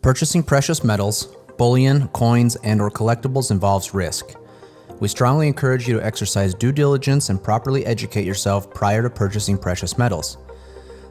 Purchasing precious metals, bullion, coins, and/or collectibles involves risk. We strongly encourage you to exercise due diligence and properly educate yourself prior to purchasing precious metals.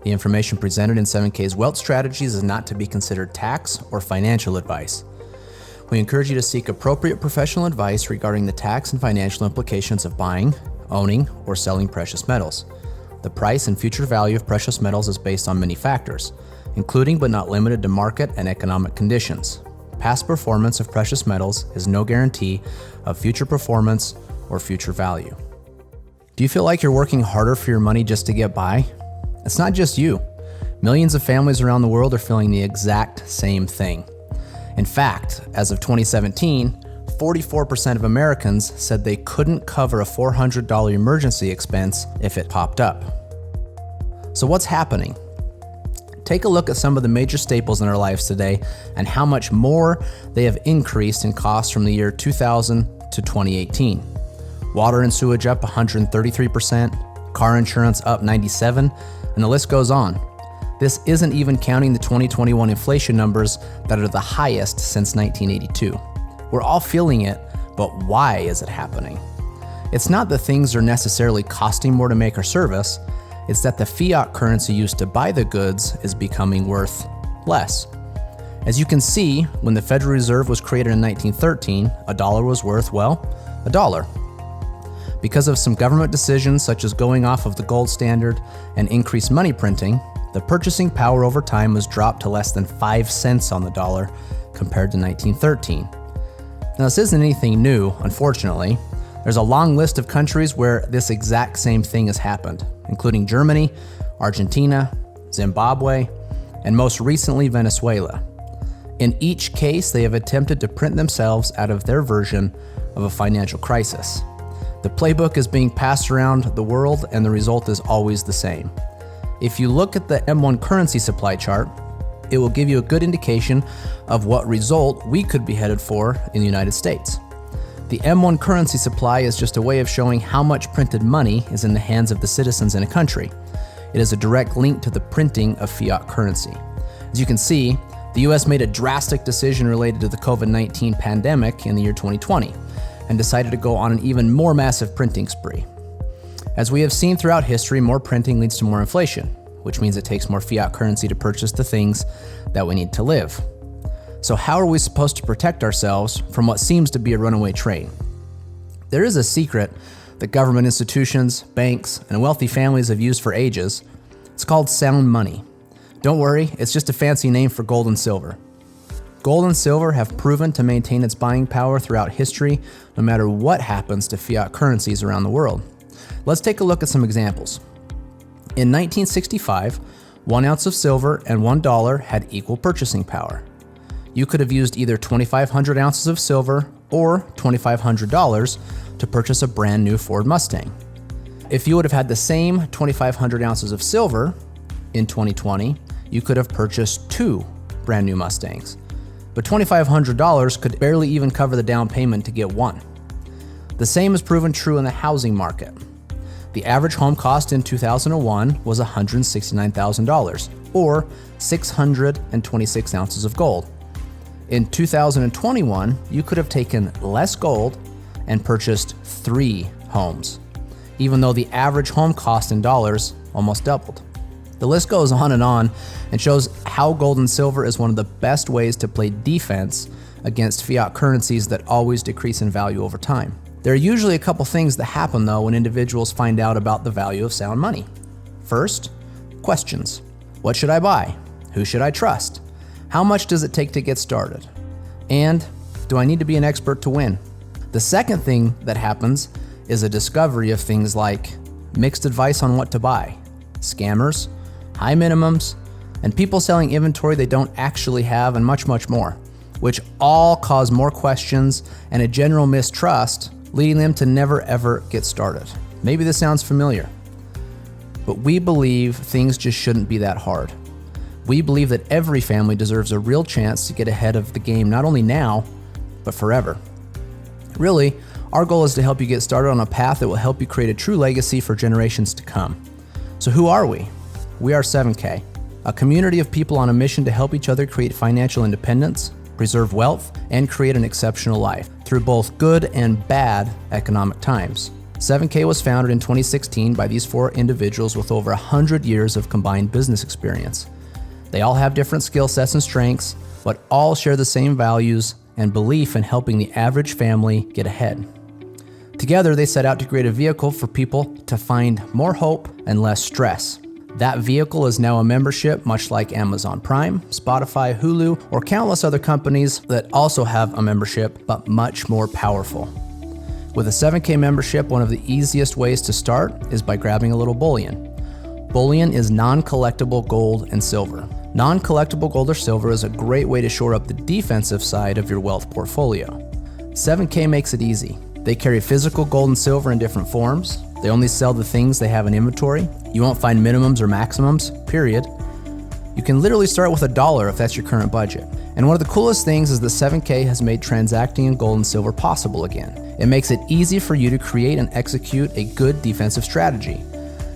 The information presented in 7K's Wealth Strategies is not to be considered tax or financial advice. We encourage you to seek appropriate professional advice regarding the tax and financial implications of buying, owning, or selling precious metals. The price and future value of precious metals is based on many factors, including but not limited to market and economic conditions. Past performance of precious metals is no guarantee of future performance or future value. Do you feel like you're working harder for your money just to get by? It's not just you. Millions of families around the world are feeling the exact same thing. In fact, as of 2017, 44% of Americans said they couldn't cover a $400 emergency expense if it popped up. So what's happening? Take a look at some of the major staples in our lives today and how much more they have increased in cost from the year 2000 to 2018. Water and sewage up 133%, car insurance up 97%, and the list goes on. This isn't even counting the 2021 inflation numbers that are the highest since 1982. We're all feeling it, but why is it happening? It's not that things are necessarily costing more to make or service. It's that the fiat currency used to buy the goods is becoming worth less. As you can see, when the Federal Reserve was created in 1913, a dollar was worth, well, a dollar. Because of some government decisions such as going off of the gold standard and increased money printing, the purchasing power over time was dropped to less than 5 cents on the dollar compared to 1913. Now, this isn't anything new, unfortunately. There's a long list of countries where this exact same thing has happened, including Germany, Argentina, Zimbabwe, and most recently Venezuela. In each case, they have attempted to print themselves out of their version of a financial crisis. The playbook is being passed around the world, and the result is always the same. If you look at the M1 currency supply chart, it will give you a good indication of what result we could be headed for in the United States. The M1 currency supply is just a way of showing how much printed money is in the hands of the citizens in a country. It is a direct link to the printing of fiat currency. As you can see, the US made a drastic decision related to the COVID-19 pandemic in the year 2020 and decided to go on an even more massive printing spree. As we have seen throughout history, more printing leads to more inflation, which means it takes more fiat currency to purchase the things that we need to live. So how are we supposed to protect ourselves from what seems to be a runaway train? There is a secret that government institutions, banks, and wealthy families have used for ages. It's called sound money. Don't worry, it's just a fancy name for gold and silver. Gold and silver have proven to maintain its buying power throughout history, no matter what happens to fiat currencies around the world. Let's take a look at some examples. In 1965, 1 ounce of silver and $1 had equal purchasing power. You could have used either 2,500 ounces of silver or $2,500 to purchase a brand new Ford Mustang. If you would have had the same 2,500 ounces of silver in 2020, you could have purchased 2 brand new Mustangs. But $2,500 could barely even cover the down payment to get one. The same is proven true in the housing market. The average home cost in 2001 was $169,000, or 626 ounces of gold. In 2021, you could have taken less gold and purchased 3 homes, even though the average home cost in dollars almost doubled. The list goes on and shows how gold and silver is one of the best ways to play defense against fiat currencies that always decrease in value over time. There are usually a couple things that happen though when individuals find out about the value of sound money. First, questions. What should I buy? Who should I trust? How much does it take to get started? And do I need to be an expert to win? The second thing that happens is a discovery of things like mixed advice on what to buy, scammers, high minimums, and people selling inventory they don't actually have, and much, much more, which all cause more questions and a general mistrust, leading them to never ever get started. Maybe this sounds familiar, but we believe things just shouldn't be that hard. We believe that every family deserves a real chance to get ahead of the game, not only now, but forever. Really, our goal is to help you get started on a path that will help you create a true legacy for generations to come. So who are we? We are 7K. a community of people on a mission to help each other create financial independence, preserve wealth, and create an exceptional life through both good and bad economic times. 7K was founded in 2016 by these 4 individuals with over 100 years of combined business experience. They all have different skill sets and strengths, but all share the same values and belief in helping the average family get ahead. Together, they set out to create a vehicle for people to find more hope and less stress. That vehicle is now a membership, much like Amazon Prime, Spotify, Hulu, or countless other companies that also have a membership, but much more powerful. With a 7K membership, one of the easiest ways to start is by grabbing a little bullion. Bullion is non-collectible gold and silver. Non-collectible gold or silver is a great way to shore up the defensive side of your wealth portfolio. 7K makes it easy. They carry physical gold and silver in different forms. They only sell the things they have in inventory. You won't find minimums or maximums, period. You can literally start with $1 if that's your current budget. And one of the coolest things is that 7K has made transacting in gold and silver possible again. It makes it easy for you to create and execute a good defensive strategy.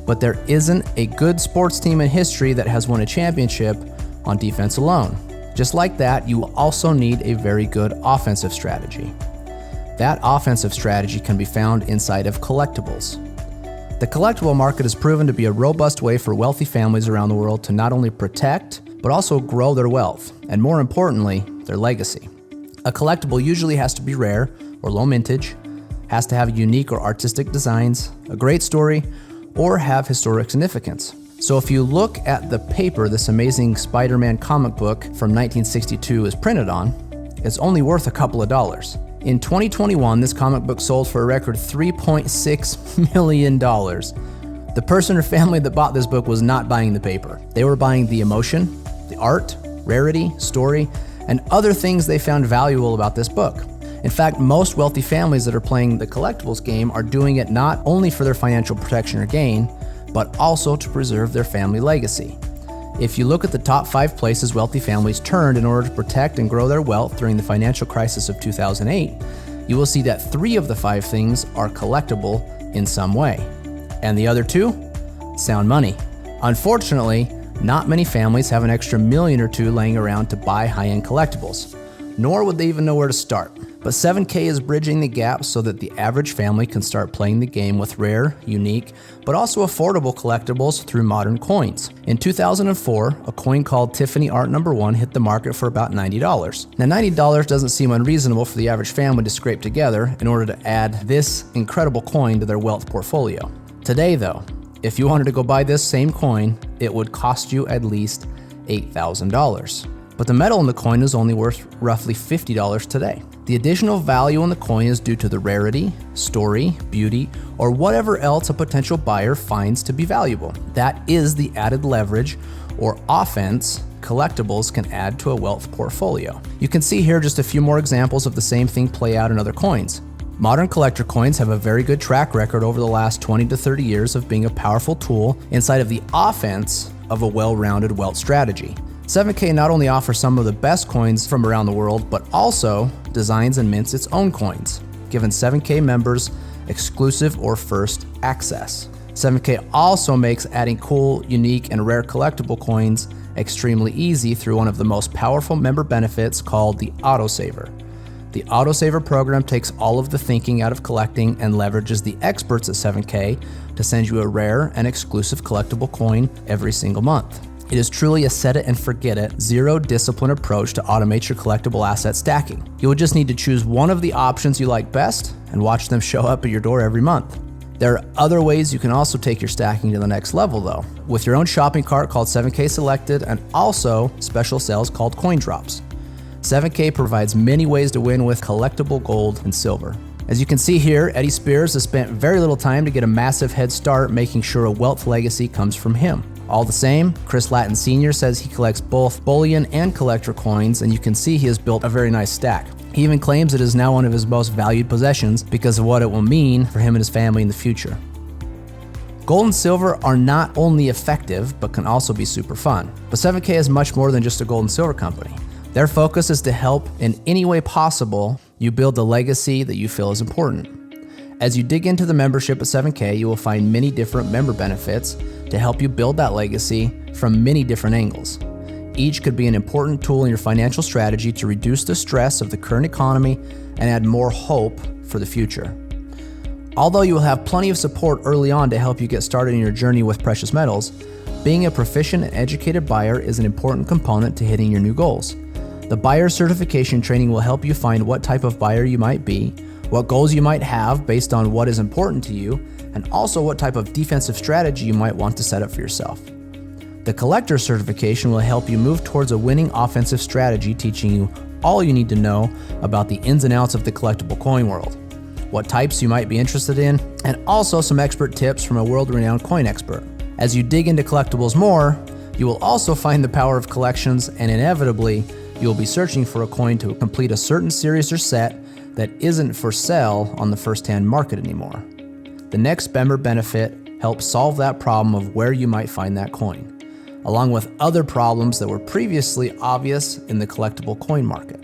But there isn't a good sports team in history that has won a championship on defense alone. Just like that, you will also need a very good offensive strategy. That offensive strategy can be found inside of collectibles. The collectible market has proven to be a robust way for wealthy families around the world to not only protect, but also grow their wealth, and more importantly, their legacy. A collectible usually has to be rare or low mintage, has to have unique or artistic designs, a great story, or have historic significance. So if you look at the paper this amazing Spider-Man comic book from 1962 is printed on, it's only worth a couple of dollars. In 2021, this comic book sold for a record $3.6 million. The person or family that bought this book was not buying the paper. They were buying the emotion, the art, rarity, story, and other things they found valuable about this book. In fact, most wealthy families that are playing the collectibles game are doing it not only for their financial protection or gain, but also to preserve their family legacy. If you look at the top 5 places wealthy families turned in order to protect and grow their wealth during the financial crisis of 2008, you will see that 3 of the 5 things are collectible in some way. And the other 2? Sound money. Unfortunately, not many families have an extra million or 2 laying around to buy high-end collectibles, nor would they even know where to start. But 7K is bridging the gap so that the average family can start playing the game with rare, unique, but also affordable collectibles through modern coins. In 2004, a coin called Tiffany Art No. 1 hit the market for about $90. Now $90 doesn't seem unreasonable for the average family to scrape together in order to add this incredible coin to their wealth portfolio. Today though, if you wanted to go buy this same coin, it would cost you at least $8,000. But the metal in the coin is only worth roughly $50 today. The additional value in the coin is due to the rarity, story, beauty, or whatever else a potential buyer finds to be valuable. That is the added leverage or offense collectibles can add to a wealth portfolio. You can see here just a few more examples of the same thing play out in other coins. Modern collector coins have a very good track record over the last 20 to 30 years of being a powerful tool inside of the offense of a well-rounded wealth strategy. 7K not only offers some of the best coins from around the world, but also designs and mints its own coins, giving 7K members exclusive or first access. 7K also makes adding cool, unique, and rare collectible coins extremely easy through one of the most powerful member benefits called the Autosaver. The Autosaver program takes all of the thinking out of collecting and leverages the experts at 7K to send you a rare and exclusive collectible coin every single month. It is truly a set it and forget it, zero discipline approach to automate your collectible asset stacking. You will just need to choose one of the options you like best and watch them show up at your door every month. There are other ways you can also take your stacking to the next level though, with your own shopping cart called 7K Selected and also special sales called Coin Drops. 7K provides many ways to win with collectible gold and silver. As you can see here, Eddie Spears has spent very little time to get a massive head start making sure a wealth legacy comes from him. All the same, Chris Latin Sr. says he collects both bullion and collector coins, and you can see he has built a very nice stack. He even claims it is now one of his most valued possessions because of what it will mean for him and his family in the future. Gold and silver are not only effective, but can also be super fun. But 7K is much more than just a gold and silver company. Their focus is to help in any way possible you build the legacy that you feel is important. As you dig into the membership at 7K, you will find many different member benefits to help you build that legacy from many different angles. Each could be an important tool in your financial strategy to reduce the stress of the current economy and add more hope for the future. Although you will have plenty of support early on to help you get started in your journey with precious metals, being a proficient and educated buyer is an important component to hitting your new goals. The buyer certification training will help you find what type of buyer you might be, what goals you might have based on what is important to you, and also what type of defensive strategy you might want to set up for yourself. The collector certification will help you move towards a winning offensive strategy, teaching you all you need to know about the ins and outs of the collectible coin world, what types you might be interested in, and also some expert tips from a world-renowned coin expert. As you dig into collectibles more, you will also find the power of collections, and inevitably, you will be searching for a coin to complete a certain series or set that isn't for sale on the first-hand market anymore. The next member benefit helps solve that problem of where you might find that coin, along with other problems that were previously obvious in the collectible coin market.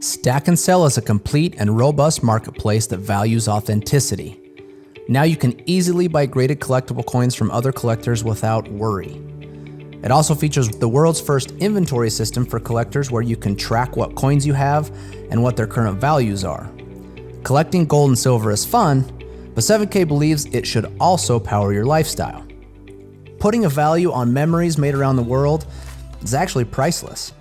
Stack and Sell is a complete and robust marketplace that values authenticity. Now you can easily buy graded collectible coins from other collectors without worry. It also features the world's first inventory system for collectors where you can track what coins you have and what their current values are. Collecting gold and silver is fun, but 7K believes it should also power your lifestyle. Putting a value on memories made around the world is actually priceless.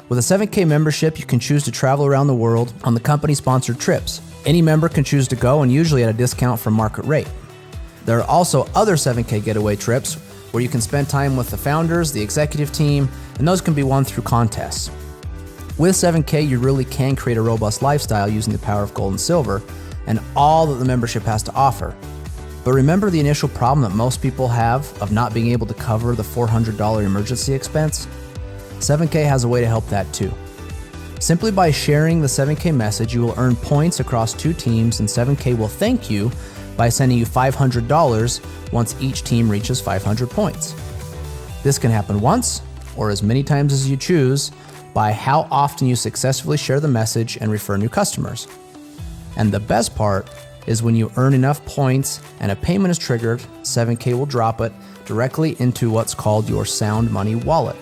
With a 7K membership, you can choose to travel around the world on the company-sponsored trips. Any member can choose to go, and usually at a discount from market rate. There are also other 7K getaway trips where you can spend time with the founders, the executive team, and those can be won through contests. With 7K, you really can create a robust lifestyle using the power of gold and silver and all that the membership has to offer. But remember the initial problem that most people have of not being able to cover the $400 emergency expense? 7K has a way to help that too. Simply by sharing the 7K message, you will earn points across 2 teams, and 7K will thank you by sending you $500 once each team reaches 500 points. This can happen once or as many times as you choose by how often you successfully share the message and refer new customers. And the best part is when you earn enough points and a payment is triggered, 7K will drop it directly into what's called your Sound Money wallet.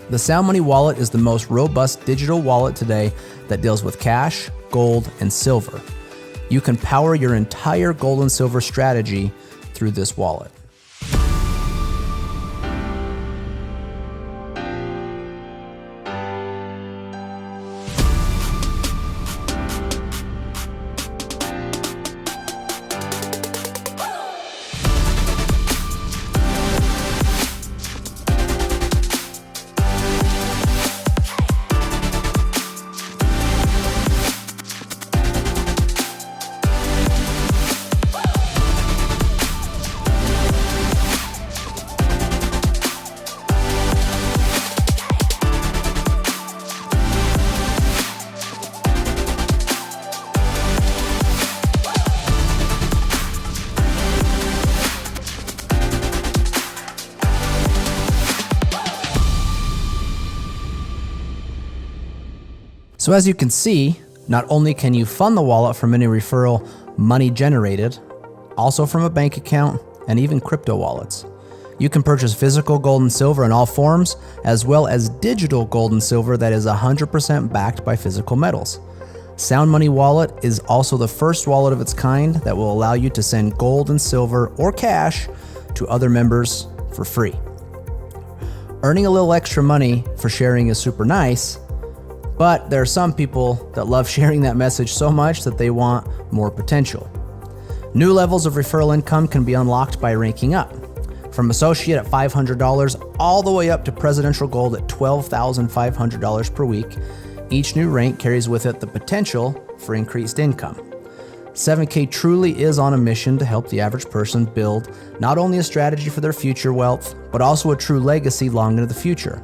The Sound Money wallet is the most robust digital wallet today that deals with cash, gold, and silver. You can power your entire gold and silver strategy through this wallet. So as you can see, not only can you fund the wallet from any referral money generated, also from a bank account and even crypto wallets. You can purchase physical gold and silver in all forms, as well as digital gold and silver that is 100% backed by physical metals. Sound Money Wallet is also the first wallet of its kind that will allow you to send gold and silver or cash to other members for free. Earning a little extra money for sharing is super nice, But there are some people that love sharing that message so much that they want more potential. New levels of referral income can be unlocked by ranking up, from associate at $500 all the way up to presidential gold at $12,500 per week. Each new rank carries with it the potential for increased income. 7K truly is on a mission to help the average person build not only a strategy for their future wealth, but also a true legacy long into the future.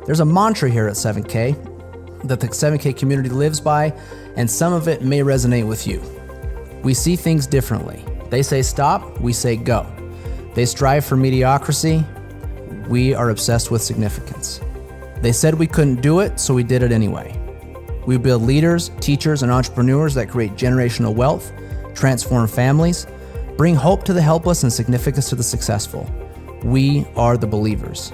There's a mantra here at 7K that the 7K community lives by, and some of it may resonate with you. We see things differently. They say stop, we say go. They strive for mediocrity, we are obsessed with significance. They said we couldn't do it, so we did it anyway. We build leaders, teachers, and entrepreneurs that create generational wealth, transform families, bring hope to the helpless and significance to the successful. We are the believers.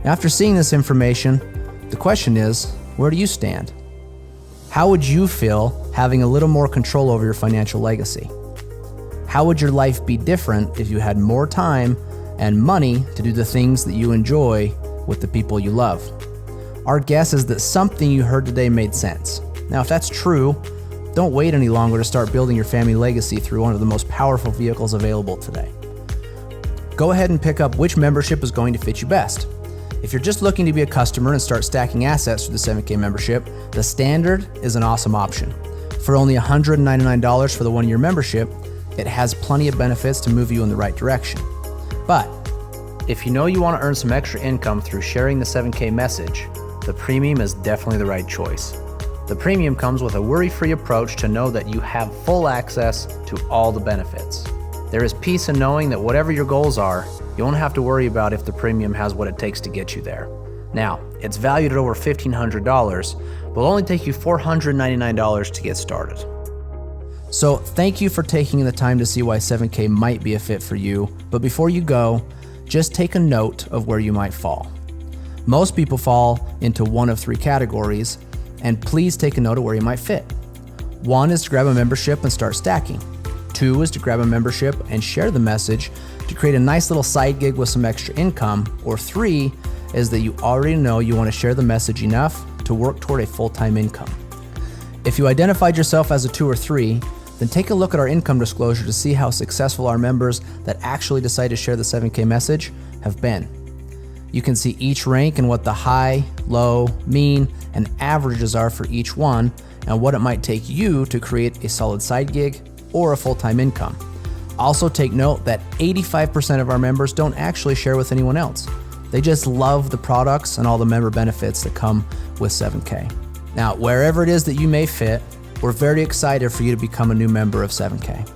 After seeing this information, the question is, where do you stand? How would you feel having a little more control over your financial legacy? How would your life be different if you had more time and money to do the things that you enjoy with the people you love? Our guess is that something you heard today made sense. Now, if that's true, don't wait any longer to start building your family legacy through one of the most powerful vehicles available today. Go ahead and pick up which membership is going to fit you best. If you're just looking to be a customer and start stacking assets through the 7K membership, the standard is an awesome option. For only $199 for the 1-year membership, it has plenty of benefits to move you in the right direction. But if you know you want to earn some extra income through sharing the 7K message, the premium is definitely the right choice. The premium comes with a worry-free approach to know that you have full access to all the benefits. There is peace in knowing that whatever your goals are, you won't have to worry about if the premium has what it takes to get you there. Now, it's valued at over $1,500, but will only take you $499 to get started. So thank you for taking the time to see why 7K might be a fit for you, but before you go, just take a note of where you might fall. Most people fall into one of 3 categories, and please take a note of where you might fit. 1 is to grab a membership and start stacking. 2 is to grab a membership and share the message to create a nice little side gig with some extra income. Or 3 is that you already know you want to share the message enough to work toward a full-time income. If you identified yourself as a 2 or 3, then take a look at our income disclosure to see how successful our members that actually decide to share the 7K message have been. You can see each rank and what the high, low, mean, and averages are for each one, and what it might take you to create a solid side gig or a full-time income. Also take note that 85% of our members don't actually share with anyone else. They just love the products and all the member benefits that come with 7K. Now, wherever it is that you may fit, we're very excited for you to become a new member of 7K.